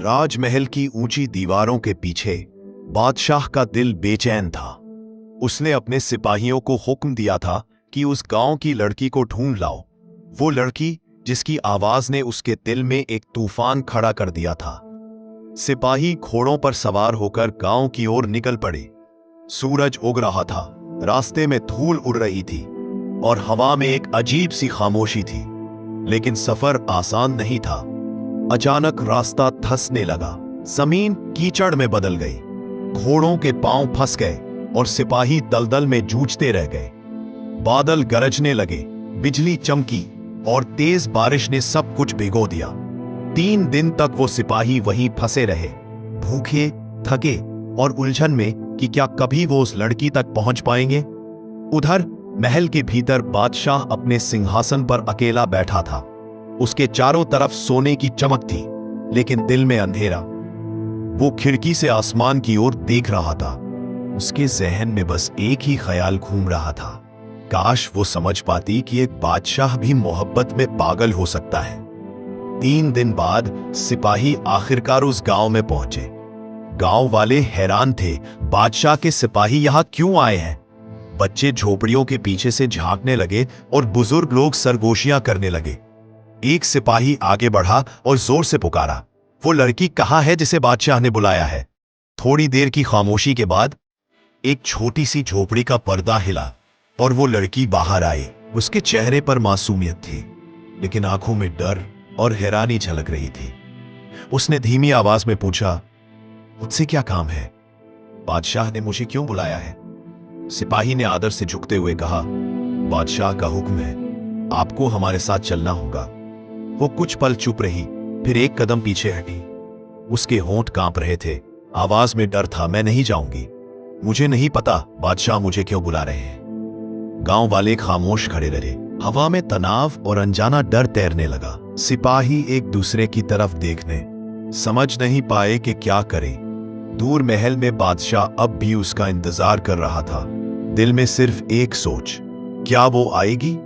राजमहल की ऊंची दीवारों के पीछे बादशाह का दिल बेचैन था। उसने अपने सिपाहियों को हुक्म दिया था कि उस गांव की लड़की को ढूंढ लाओ, वो लड़की जिसकी आवाज ने उसके दिल में एक तूफान खड़ा कर दिया था। सिपाही घोड़ों पर सवार होकर गांव की ओर निकल पड़े। सूरज उग रहा था, रास्ते में धूल उड़ रही थी और हवा में एक अजीब सी खामोशी थी। लेकिन सफर आसान नहीं था। अचानक रास्ता धंसने लगा, जमीन कीचड़ में बदल गई, घोड़ों के पांव फंस गए और सिपाही दलदल में जूझते रह गए। बादल गरजने लगे, बिजली चमकी और तेज बारिश ने सब कुछ भिगो दिया। 3 दिन तक वो सिपाही वहीं फंसे रहे, भूखे, थके और उलझन में कि क्या कभी वो उस लड़की तक पहुंच पाएंगे। उधर महल के भीतर बादशाह अपने सिंहासन पर अकेला बैठा था। उसके चारों तरफ सोने की चमक थी, लेकिन दिल में अंधेरा। वो खिड़की से आसमान की ओर देख रहा था। उसके जहन में बस एक ही ख्याल घूम रहा था, काश वो समझ पाती कि एक बादशाह भी मोहब्बत में पागल हो सकता है। 3 दिन बाद सिपाही आखिरकार उस गांव में पहुंचे। गांव वाले हैरान थे, बादशाह के सिपाही यहां क्यों आए हैं? बच्चे झोपड़ियों के पीछे से झांकने लगे और बुजुर्ग लोग सरगोशियां करने लगे। एक सिपाही आगे बढ़ा और जोर से पुकारा, वो लड़की कहाँ है जिसे बादशाह ने बुलाया है? थोड़ी देर की खामोशी के बाद एक छोटी सी झोपड़ी का पर्दा हिला और वो लड़की बाहर आई। उसके चेहरे पर मासूमियत थी, लेकिन आंखों में डर और हैरानी झलक रही थी। उसने धीमी आवाज में पूछा, मुझसे क्या काम है? बादशाह ने मुझे क्यों बुलाया है? सिपाही ने आदर से झुकते हुए कहा, बादशाह का हुक्म है, आपको हमारे साथ चलना होगा। वो कुछ पल चुप रही, फिर एक कदम पीछे हटी। उसके होंठ कांप रहे थे, आवाज में डर था, मैं नहीं जाऊंगी। मुझे नहीं पता बादशाह मुझे क्यों बुला रहे हैं। गांव वाले खामोश खड़े रहे। हवा में तनाव और अनजाना डर तैरने लगा। सिपाही एक दूसरे की तरफ देखने, समझ नहीं पाए कि क्या करें। दूर महल में बादशाह अब भी उसका इंतजार कर रहा था, दिल में सिर्फ एक सोच, क्या वो आएगी?